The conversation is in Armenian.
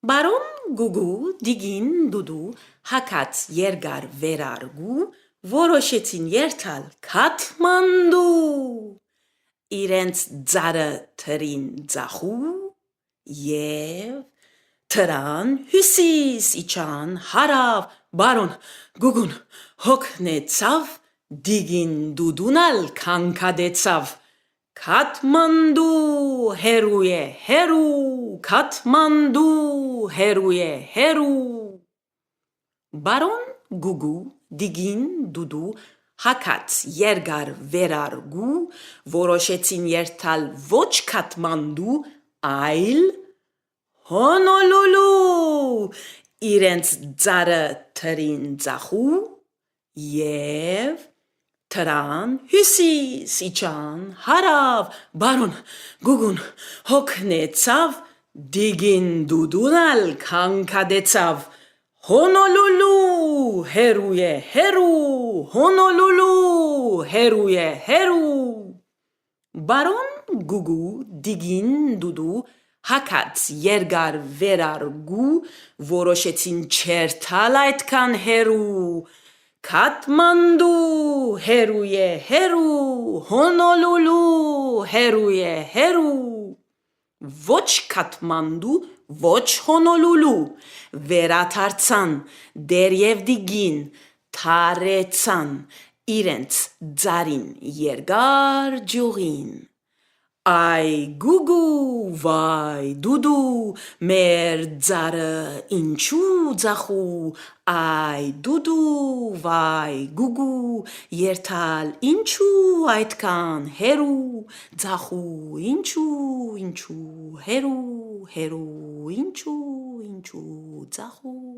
Բարոն Գուգու, Դիգին, Դուդու, հակած երկար վերարգու, որոշեցին երթալ Քաթմանդու, իրենց ձարը թրին ձախու և թրան հյուսիս իջան հարավ, բարոն Գուգուն հոգնեցավ, Դիգին Դուդուն ալ քանքադեցավ, Քաթմանդու հեռու է հեռու, Քաթմանդու հեռու է հեռու։ Բարոն Գուգու, Դիգին, Դուդու, հակած երկար վերարգու, որոշեցին երթալ ոչ Քաթմանդու, այլ Հոնոլուլու, իրենց ձարը թրին ձախու և թրան հյուսիս իջան հարավ, բարոն Գուգուն հոգնեցավ, Դիգին Դուդուն ալ քանքադեցավ, Հոնոլուլու հեռու է հեռու, Հոնոլուլու հեռու է հեռու։ Բարոն Գուգու, Դիգին, Դուդու, հակած երկար վերարգու, որոշեցին չերթալ այդքան հեռու, Քաթմանդու հեռու է հեռու, Հոնոլուլու հեռու է հեռու։ Ոչ Քաթմանդու, ոչ Հոնոլուլու, վերադարձան դեռև Դիգին, թարեցան իրենց ձարին երկար ճյուղին, Այ Գուգու, վայ Դուդու, մեր ձարը ինչու ձախու, Այ Դուդու, վայ Գուգու, երթալ ինչու այդքան հեռու, ձախու ինչու հեռու, հեռու ինչու ձախու։